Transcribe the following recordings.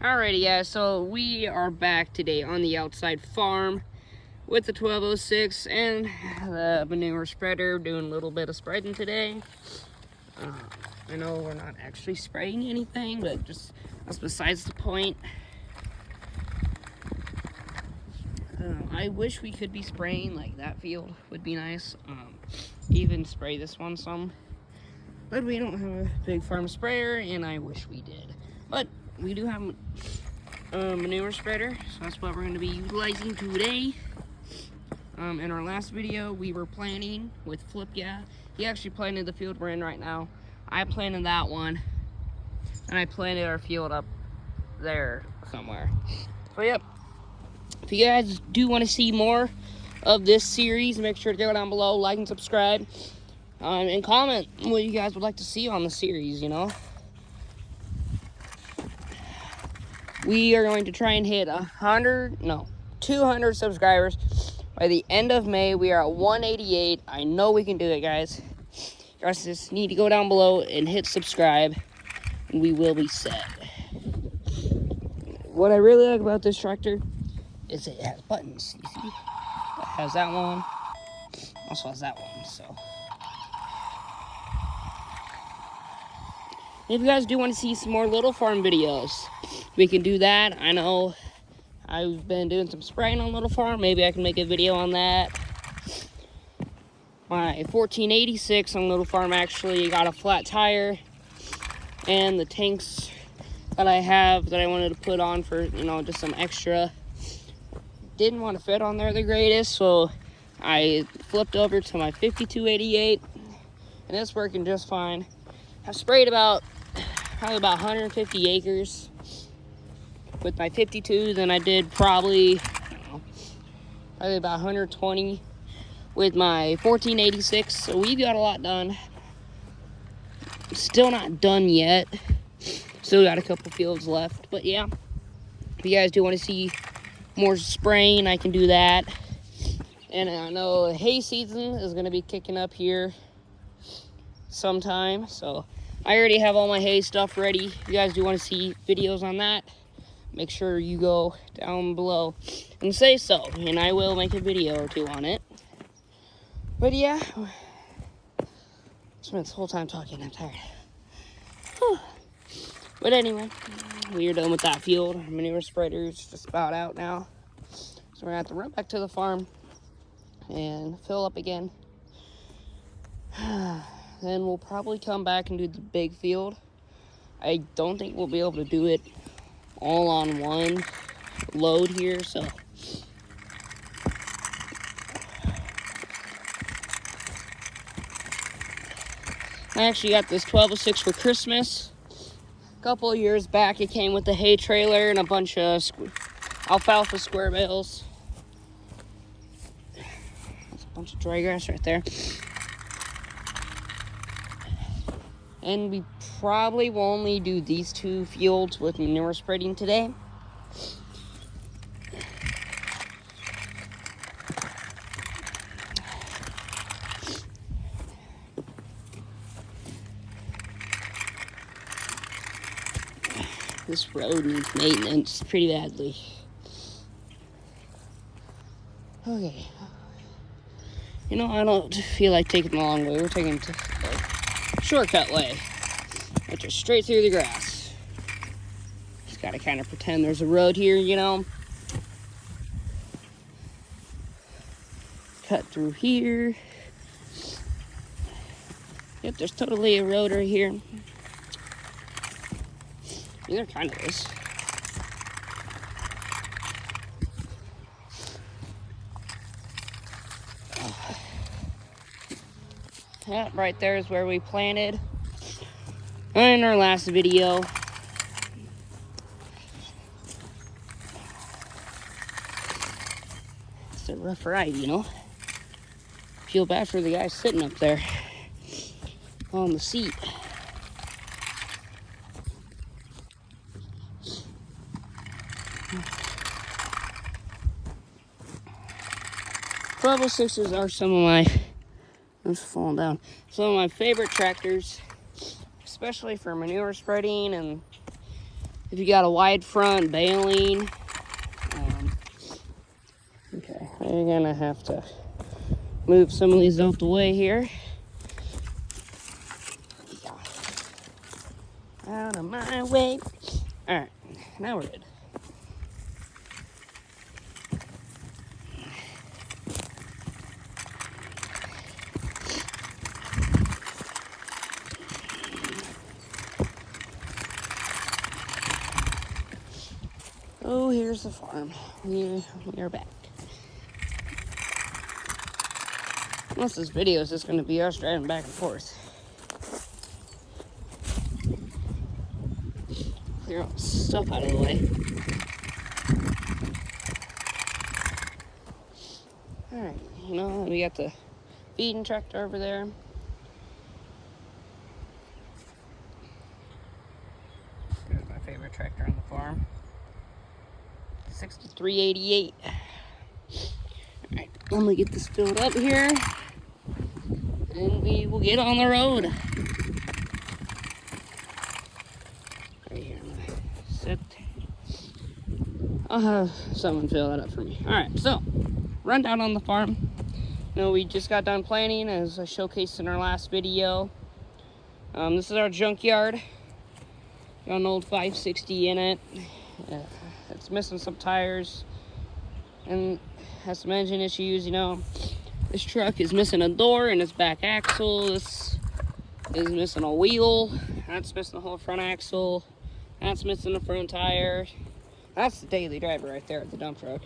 Alrighty, guys, so we are back today on the outside farm with the 1206 and the manure spreader, doing a little bit of spreading today. I know we're not actually spraying anything, but just that's besides the point. I wish we could be spraying, like that field would be nice. Even spray this one some, but we don't have a big farm sprayer, and I wish we did. But we do have a manure spreader, so that's what we're going to be utilizing today. In our last video, we were planting with Flip. Yeah, he actually planted the field we're in right now. I planted that one, and I planted our field up there somewhere. So yep, if you guys do want to see more of this series, make sure to go down below, like and subscribe, and comment what you guys would like to see on the series, you know. We are going to try and hit 200 subscribers by the end of May. We are at 188. I know we can do it, guys. You guys just need to go down below and hit subscribe, and we will be set. What I really like about this tractor is it has buttons. You see? It has that one. Also has that one, so. If you guys do want to see some more little farm videos, we can do that. I know I've been doing some spraying on little farm. Maybe I can make a video on that. My 1486 on little farm actually got a flat tire, and the tanks that I have that I wanted to put on for, you know, just some extra, didn't want to fit on there the greatest, so I flipped over to my 5288, and it's working just fine. I've sprayed probably about 150 acres with my 52, then I did probably about 120 with my 1486, so we've got a lot done. Still not done yet, still got a couple fields left, but yeah, if you guys do want to see more spraying, I can do that. And I know hay season is going to be kicking up here sometime, so I already have all my hay stuff ready. If you guys do want to see videos on that, make sure you go down below and say so, and I will make a video or two on it. But yeah, spent this whole time talking, I'm tired. Whew. But anyway, we are done with that field. Our manure spreader is just about out now, so we're gonna have to run back to the farm and fill up again. Then we'll probably come back and do the big field. I don't think we'll be able to do it all on one load here, so I actually got this 1206 for Christmas. A couple of years back, it came with a hay trailer and a bunch of alfalfa square bales. There's a bunch of dry grass right there. And we probably will only do these two fields with manure spreading today. This road needs maintenance pretty badly. Okay. You know, I don't feel like taking the long way. We're taking the shortcut way, which is straight through the grass. Just gotta kind of pretend there's a road here, you know. Cut through here. Yep, there's totally a road right here. I mean, there kind of is. Yep, right there is where we planted in our last video. It's a rough ride, you know. Feel bad for the guy sitting up there on the seat. Trouble Sixes are some of my, I'm just falling down, some of my favorite tractors, especially for manure spreading and if you got a wide front baling. Okay, we're gonna have to move some of these out the way here. Out of my way. All right, now we're good. Oh, here's the farm. We are back. Most of this video is just going to be us driving back and forth. Clear all the stuff out of the way. Alright, you know, we got the feeding tractor over there. Here's my favorite tractor on the farm. 6388. Alright, I'm gonna get this filled up here. And we will get on the road. Right here, I'm gonna sit. I'll have someone fill that up for me. Alright, so, rundown on the farm. You know, we just got done planting, as I showcased in our last video. This is our junkyard. Got an old 560 in it. It's missing some tires and has some engine issues, you know. This truck is missing a door in its back axle. This is missing a wheel. That's missing the whole front axle. That's missing the front tire. That's the daily driver right there at the dump truck.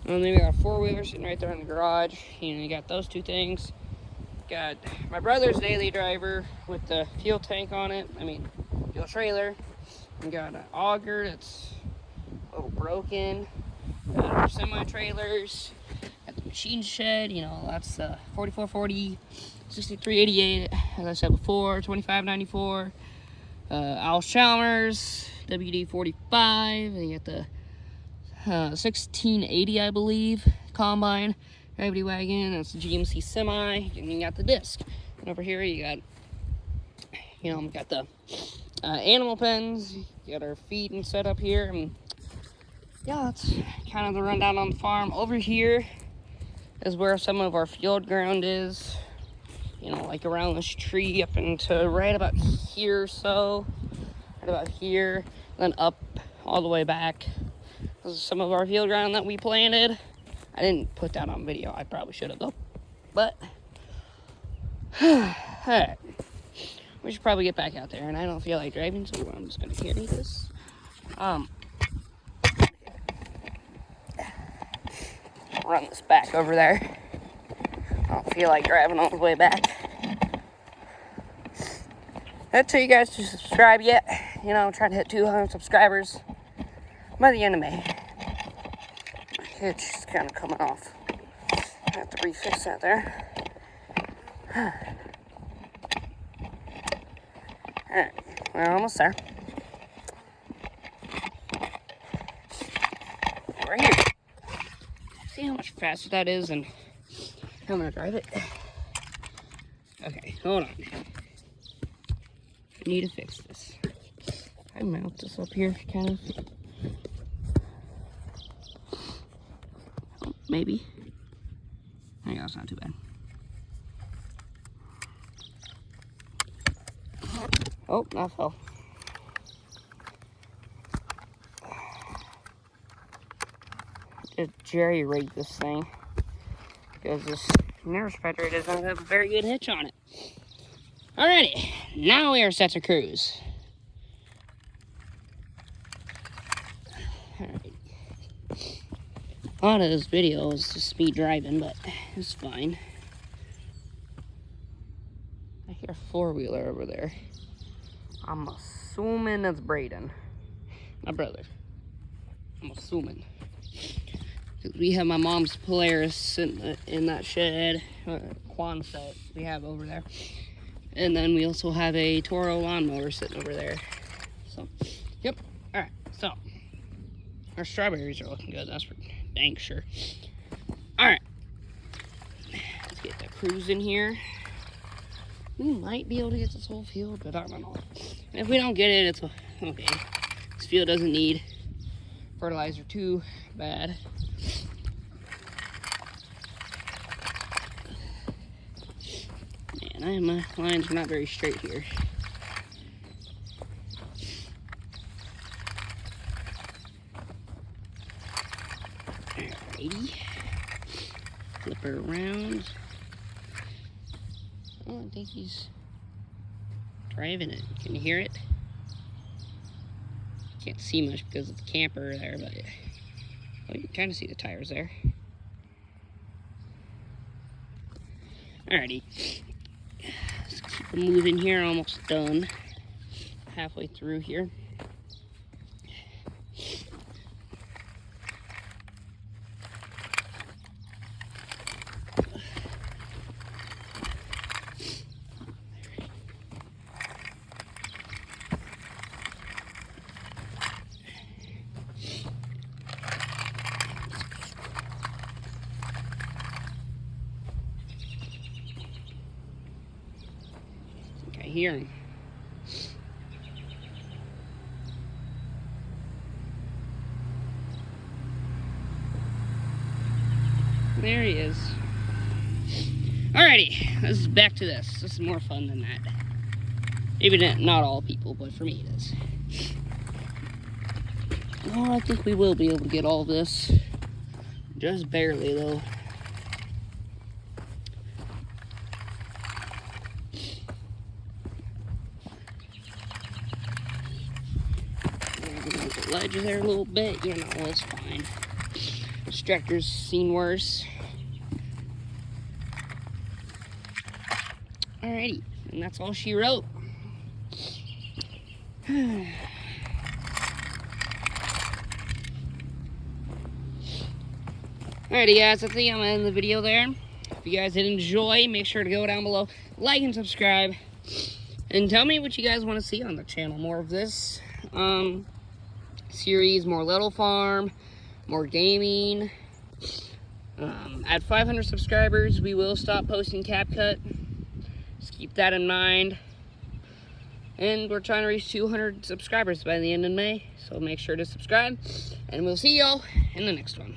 And then we got a four-wheeler sitting right there in the garage. You know, you got those two things. Got my brother's daily driver with the fuel tank on it. I mean, fuel trailer. We got an auger that's a little broken. Got our semi-trailers. Got the machine shed. You know, that's 4440, 6388, as I said before, 2594. Al Chalmers, WD-45. And you got the 1680, I believe, combine, gravity wagon. That's the GMC semi, and you got the disc. And over here you got, you know, got the animal pens. You got our feed and set up here, and yeah, that's kind of the rundown on the farm. Over here is where some of our field ground is. You know, like around this tree up into right about here, so right about here, then up all the way back. This is some of our field ground that we planted. I didn't put that on video. I probably should have though. But alright, we should probably get back out there, and I don't feel like driving, so I'm just gonna carry this. Run this back over there. I don't feel like driving all the way back. I'll tell you guys to subscribe yet. You know, I'm trying to hit 200 subscribers by the end of May. My hitch is kind of coming off. I have to refix that there. Alright, we're almost there. We're here. See how much faster that is, and I'm gonna drive it. Okay, hold on. I need to fix this. I mount this up here, kind of. Oh, maybe. There you go, it's not too bad. Oh, that fell. Just jerry-rigged this thing because this Manure spreader doesn't have a very good hitch on it. Alrighty, now we are set to cruise. Alright. A lot of this video is just me driving, but it's fine. I hear a four-wheeler over there. I'm assuming that's Braden, my brother. I'm assuming. We have my mom's Polaris sitting in that shed, Quonset we have over there. And then we also have a Toro lawnmower sitting over there. So, yep. Alright, so our strawberries are looking good, that's for dang sure. Alright. Let's get the cruise in here. We might be able to get this whole field, but I don't know. If we don't get it, it's okay. It's field doesn't need fertilizer too bad. Man, my lines are not very straight here. Alrighty. Flip her around. Oh, I think he's driving it. Can you hear it? Can't see much because of the camper there, but oh, you can kind of see the tires there. Alrighty. Let's keep moving here. Almost done. Halfway through here. I hear him. There he is. Alrighty, this is back to this. This is more fun than that. Maybe not all people, but for me it is. Well, I think we will be able to get all this. Just barely, though. The ledge there a little bit. You know, it's fine. This tractor's seen worse. Alrighty, and that's all she wrote. Alrighty guys, I think I'm gonna end the video there. If you guys did enjoy, make sure to go down below, like and subscribe, and tell me what you guys want to see on the channel. More of this series, more Little Farm, more gaming. At 500 subscribers, we will stop posting CapCut. Just keep that in mind. And we're trying to reach 200 subscribers by the end of May, so make sure to subscribe, and we'll see y'all in the next one.